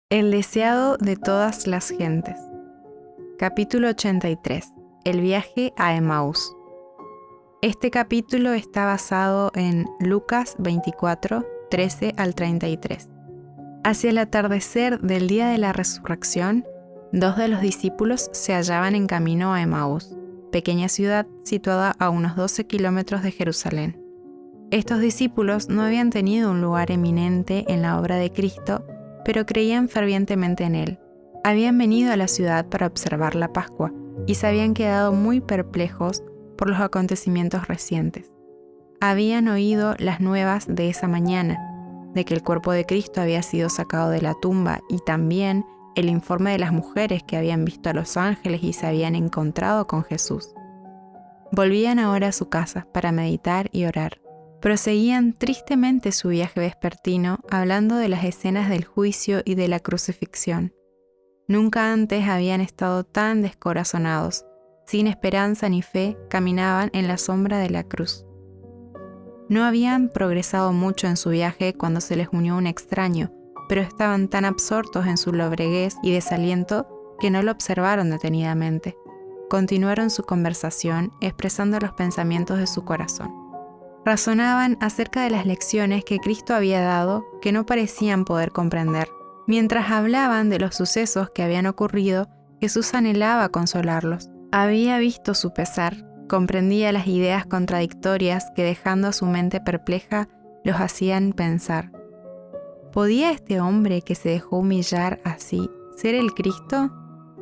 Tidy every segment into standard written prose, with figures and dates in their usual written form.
El deseado de todas las gentes. Capítulo 83. El viaje a Emaús. Este capítulo está basado en Lucas 24, 13 al 33. Hacia el atardecer del día de la resurrección, 2 de los discípulos se hallaban en camino a Emaús, pequeña ciudad situada a unos 12 kilómetros de Jerusalén. Estos discípulos no habían tenido un lugar eminente en la obra de Cristo, pero creían fervientemente en Él. Habían venido a la ciudad para observar la Pascua y se habían quedado muy perplejos por los acontecimientos recientes. Habían oído las nuevas de esa mañana, de que el cuerpo de Cristo había sido sacado de la tumba y también el informe de las mujeres que habían visto a los ángeles y se habían encontrado con Jesús. Volvían ahora a su casa para meditar y orar. Proseguían tristemente su viaje vespertino hablando de las escenas del juicio y de la crucifixión. Nunca antes habían estado tan descorazonados, sin esperanza ni fe, caminaban en la sombra de la cruz. No habían progresado mucho en su viaje cuando se les unió un extraño, pero estaban tan absortos en su lobreguez y desaliento que no lo observaron detenidamente. Continuaron su conversación expresando los pensamientos de su corazón. Razonaban acerca de las lecciones que Cristo había dado que no parecían poder comprender. Mientras hablaban de los sucesos que habían ocurrido, Jesús anhelaba consolarlos. Había visto su pesar, comprendía las ideas contradictorias que, dejando a su mente perpleja, los hacían pensar. ¿Podía este hombre que se dejó humillar así ser el Cristo?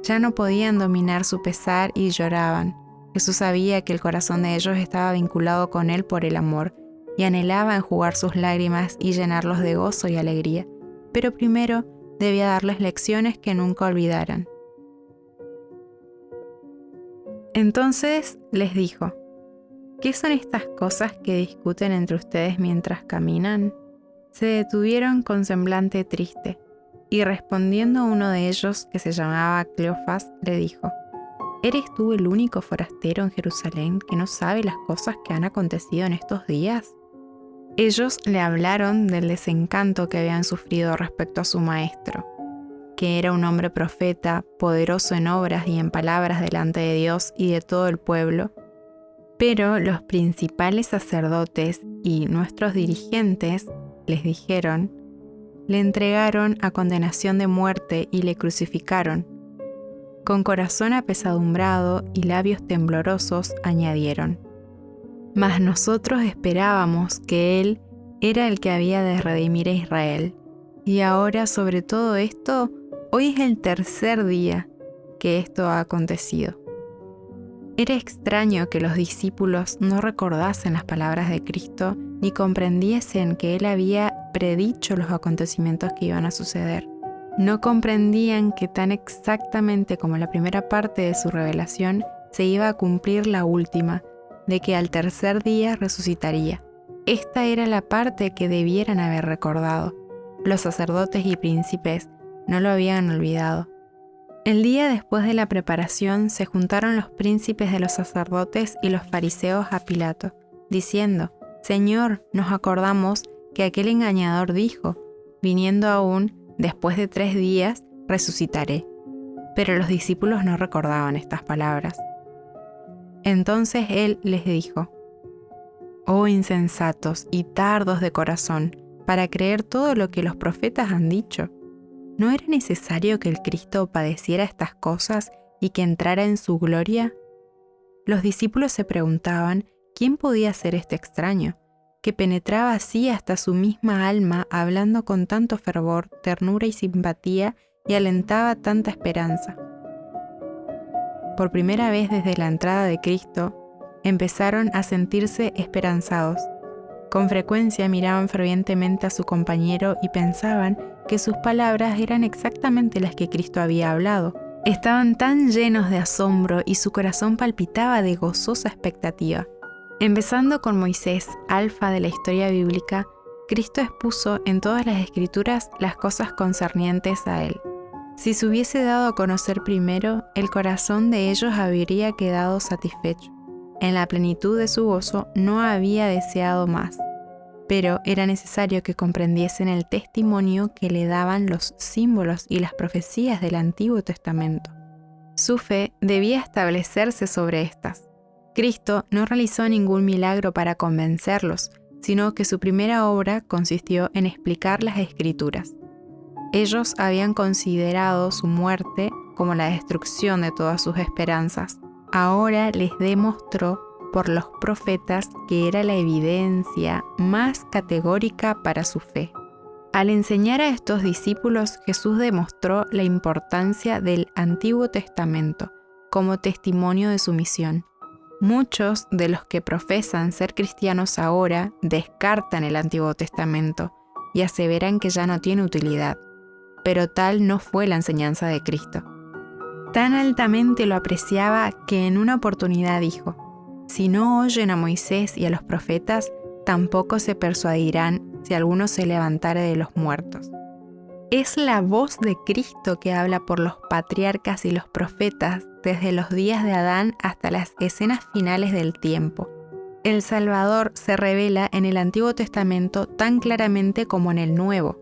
Ya no podían dominar su pesar y lloraban. Jesús sabía que el corazón de ellos estaba vinculado con Él por el amor y anhelaba enjugar sus lágrimas y llenarlos de gozo y alegría, pero primero debía darles lecciones que nunca olvidaran. Entonces les dijo: ¿Qué son estas cosas que discuten entre ustedes mientras caminan? Se detuvieron con semblante triste, y respondiendo uno de ellos, que se llamaba Cleofas, le dijo: ¿Eres tú el único forastero en Jerusalén que no sabe las cosas que han acontecido en estos días? Ellos le hablaron del desencanto que habían sufrido respecto a su maestro, que era un hombre profeta, poderoso en obras y en palabras delante de Dios y de todo el pueblo. Pero los principales sacerdotes y nuestros dirigentes, les dijeron, le entregaron a condenación de muerte y le crucificaron. Con corazón apesadumbrado y labios temblorosos añadieron: Mas nosotros esperábamos que Él era el que había de redimir a Israel. Y ahora, sobre todo esto, hoy es el tercer día que esto ha acontecido. Era extraño que los discípulos no recordasen las palabras de Cristo ni comprendiesen que Él había predicho los acontecimientos que iban a suceder. No comprendían que tan exactamente como la primera parte de su revelación, se iba a cumplir la última, de que al tercer día resucitaría. Esta era la parte que debieran haber recordado. Los sacerdotes y príncipes no lo habían olvidado. El día después de la preparación se juntaron los príncipes de los sacerdotes y los fariseos a Pilato, diciendo: Señor, nos acordamos que aquel engañador dijo: viniendo aún, después de 3 días, resucitaré. Pero los discípulos no recordaban estas palabras. Entonces él les dijo: Oh insensatos y tardos de corazón, para creer todo lo que los profetas han dicho. ¿No era necesario que el Cristo padeciera estas cosas y que entrara en su gloria? Los discípulos se preguntaban quién podía ser este extraño, que penetraba así hasta su misma alma, hablando con tanto fervor, ternura y simpatía, y alentaba tanta esperanza. Por primera vez desde la entrada de Cristo, empezaron a sentirse esperanzados. Con frecuencia miraban fervientemente a su compañero y pensaban que sus palabras eran exactamente las que Cristo había hablado. Estaban tan llenos de asombro y su corazón palpitaba de gozosa expectativa. Empezando con Moisés, alfa de la historia bíblica, Cristo expuso en todas las Escrituras las cosas concernientes a Él. Si se hubiese dado a conocer primero, el corazón de ellos habría quedado satisfecho. En la plenitud de su gozo no había deseado más. pero era necesario que comprendiesen el testimonio que le daban los símbolos y las profecías del Antiguo Testamento. Su fe debía establecerse sobre estas. Cristo no realizó ningún milagro para convencerlos, sino que su primera obra consistió en explicar las Escrituras. Ellos habían considerado su muerte como la destrucción de todas sus esperanzas. Ahora les demostró por los profetas que era la evidencia más categórica para su fe. Al enseñar a estos discípulos, Jesús demostró la importancia del Antiguo Testamento como testimonio de su misión. Muchos de los que profesan ser cristianos ahora descartan el Antiguo Testamento y aseveran que ya no tiene utilidad, pero tal no fue la enseñanza de Cristo. Tan altamente lo apreciaba que en una oportunidad dijo: «Si no oyen a Moisés y a los profetas, tampoco se persuadirán si alguno se levantare de los muertos». Es la voz de Cristo que habla por los patriarcas y los profetas desde los días de Adán hasta las escenas finales del tiempo. El Salvador se revela en el Antiguo Testamento tan claramente como en el Nuevo.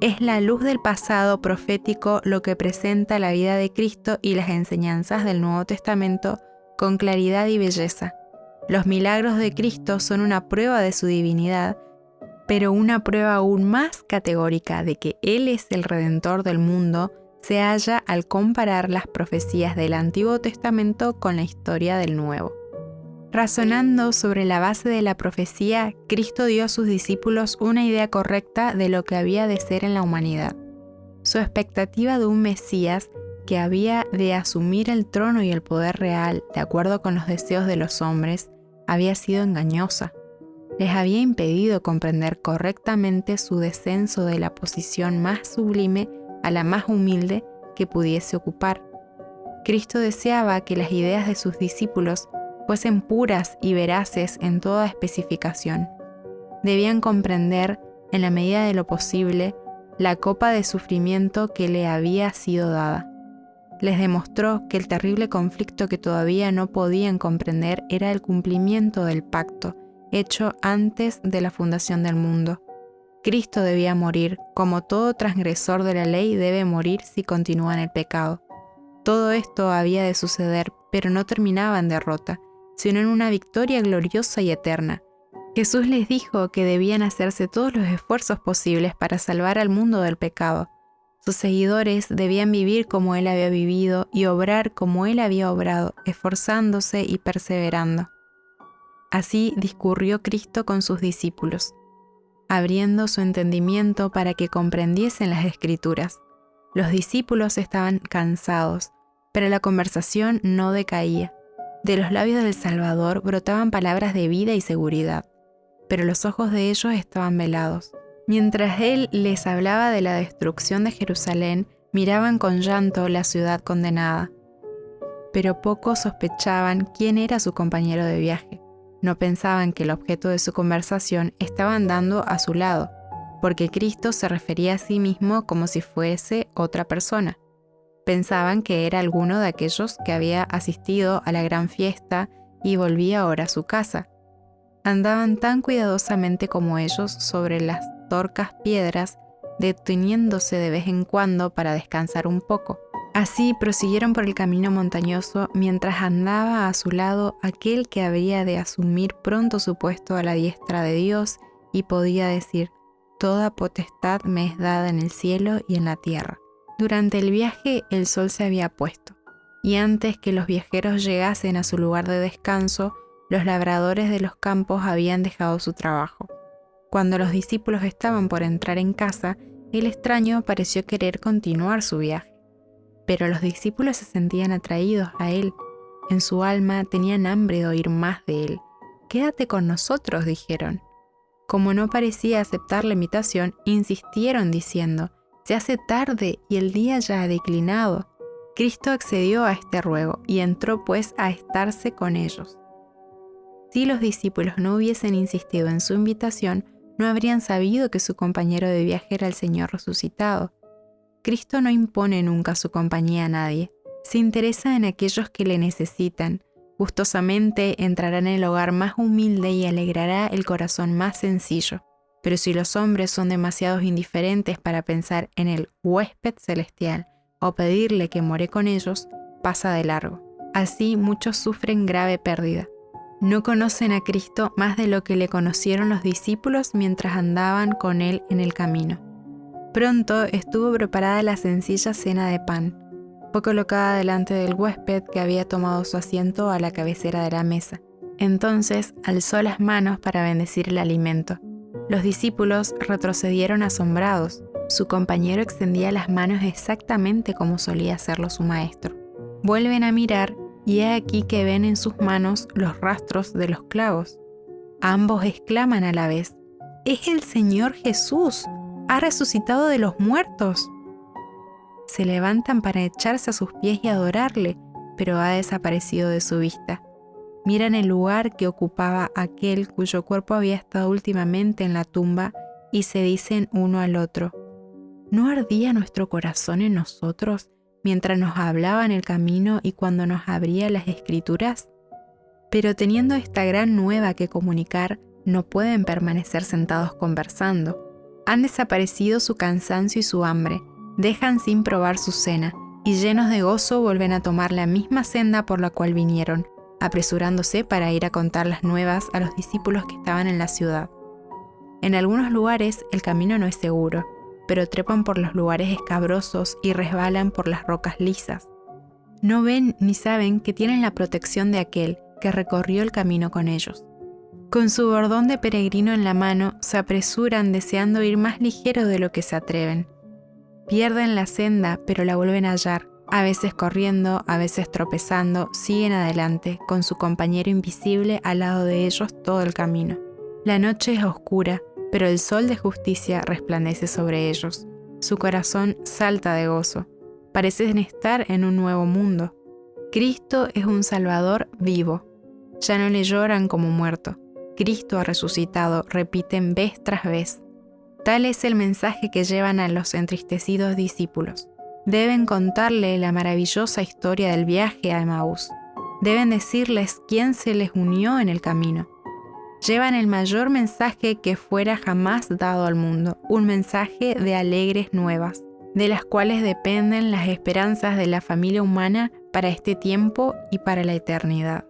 Es la luz del pasado profético lo que presenta la vida de Cristo y las enseñanzas del Nuevo Testamento con claridad y belleza. Los milagros de Cristo son una prueba de su divinidad, pero una prueba aún más categórica de que Él es el Redentor del mundo se halla al comparar las profecías del Antiguo Testamento con la historia del Nuevo. Razonando sobre la base de la profecía, Cristo dio a sus discípulos una idea correcta de lo que había de ser en la humanidad. Su expectativa de un Mesías que había de asumir el trono y el poder real de acuerdo con los deseos de los hombres había sido engañosa. Les había impedido comprender correctamente su descenso de la posición más sublime a la más humilde que pudiese ocupar. Cristo deseaba que las ideas de sus discípulos fuesen puras y veraces en toda especificación. Debían comprender, en la medida de lo posible, la copa de sufrimiento que le había sido dada. Les demostró que el terrible conflicto que todavía no podían comprender era el cumplimiento del pacto hecho antes de la fundación del mundo. Cristo debía morir, como todo transgresor de la ley debe morir si continúa en el pecado. Todo esto había de suceder, pero no terminaba en derrota, sino en una victoria gloriosa y eterna. Jesús les dijo que debían hacerse todos los esfuerzos posibles para salvar al mundo del pecado. Sus seguidores debían vivir como Él había vivido y obrar como Él había obrado, esforzándose y perseverando. Así discurrió Cristo con sus discípulos, abriendo su entendimiento para que comprendiesen las Escrituras. Los discípulos estaban cansados, pero la conversación no decaía. De los labios del Salvador brotaban palabras de vida y seguridad, pero los ojos de ellos estaban velados. Mientras Él les hablaba de la destrucción de Jerusalén, miraban con llanto la ciudad condenada. Pero pocos sospechaban quién era su compañero de viaje. No pensaban que el objeto de su conversación estaba andando a su lado, porque Cristo se refería a sí mismo como si fuese otra persona. Pensaban que era alguno de aquellos que había asistido a la gran fiesta y volvía ahora a su casa. Andaban tan cuidadosamente como ellos sobre las torcas piedras, deteniéndose de vez en cuando para descansar un poco. Así prosiguieron por el camino montañoso mientras andaba a su lado aquel que habría de asumir pronto su puesto a la diestra de Dios y podía decir: «Toda potestad me es dada en el cielo y en la tierra». Durante el viaje el sol se había puesto, y antes que los viajeros llegasen a su lugar de descanso, los labradores de los campos habían dejado su trabajo. Cuando los discípulos estaban por entrar en casa, el extraño pareció querer continuar su viaje. Pero los discípulos se sentían atraídos a él. En su alma tenían hambre de oír más de él. «Quédate con nosotros», dijeron. Como no parecía aceptar la invitación, insistieron diciendo: «Se hace tarde y el día ya ha declinado». Cristo accedió a este ruego y entró pues a estarse con ellos. Si los discípulos no hubiesen insistido en su invitación, no habrían sabido que su compañero de viaje era el Señor resucitado. Cristo no impone nunca su compañía a nadie. Se interesa en aquellos que le necesitan. Gustosamente entrará en el hogar más humilde y alegrará el corazón más sencillo. Pero si los hombres son demasiado indiferentes para pensar en el huésped celestial o pedirle que more con ellos, pasa de largo. Así muchos sufren grave pérdida. No conocen a Cristo más de lo que le conocieron los discípulos mientras andaban con él en el camino. Pronto estuvo preparada la sencilla cena de pan. Fue colocada delante del huésped que había tomado su asiento a la cabecera de la mesa. Entonces alzó las manos para bendecir el alimento. Los discípulos retrocedieron asombrados. Su compañero extendía las manos exactamente como solía hacerlo su maestro. Vuelven a mirar y he aquí que ven en sus manos los rastros de los clavos. Ambos exclaman a la vez: ¡Es el Señor Jesús! ¡Ha resucitado de los muertos! Se levantan para echarse a sus pies y adorarle, pero ha desaparecido de su vista. Miran el lugar que ocupaba aquel cuyo cuerpo había estado últimamente en la tumba y se dicen uno al otro: ¿no ardía nuestro corazón en nosotros mientras nos hablaba en el camino y cuando nos abría las Escrituras? Pero teniendo esta gran nueva que comunicar, no pueden permanecer sentados conversando. Han desaparecido su cansancio y su hambre, dejan sin probar su cena, y llenos de gozo vuelven a tomar la misma senda por la cual vinieron, apresurándose para ir a contar las nuevas a los discípulos que estaban en la ciudad. En algunos lugares el camino no es seguro, pero trepan por los lugares escabrosos y resbalan por las rocas lisas. No ven ni saben que tienen la protección de aquel que recorrió el camino con ellos. Con su bordón de peregrino en la mano, se apresuran deseando ir más ligero de lo que se atreven. Pierden la senda, pero la vuelven a hallar. A veces corriendo, a veces tropezando, siguen adelante, con su compañero invisible al lado de ellos todo el camino. La noche es oscura, pero el sol de justicia resplandece sobre ellos. Su corazón salta de gozo. Parecen estar en un nuevo mundo. Cristo es un Salvador vivo. Ya no le lloran como muerto. Cristo ha resucitado, repiten vez tras vez. Tal es el mensaje que llevan a los entristecidos discípulos. Deben contarle la maravillosa historia del viaje a Emaús. Deben decirles quién se les unió en el camino. Llevan el mayor mensaje que fuera jamás dado al mundo, un mensaje de alegres nuevas, de las cuales dependen las esperanzas de la familia humana para este tiempo y para la eternidad.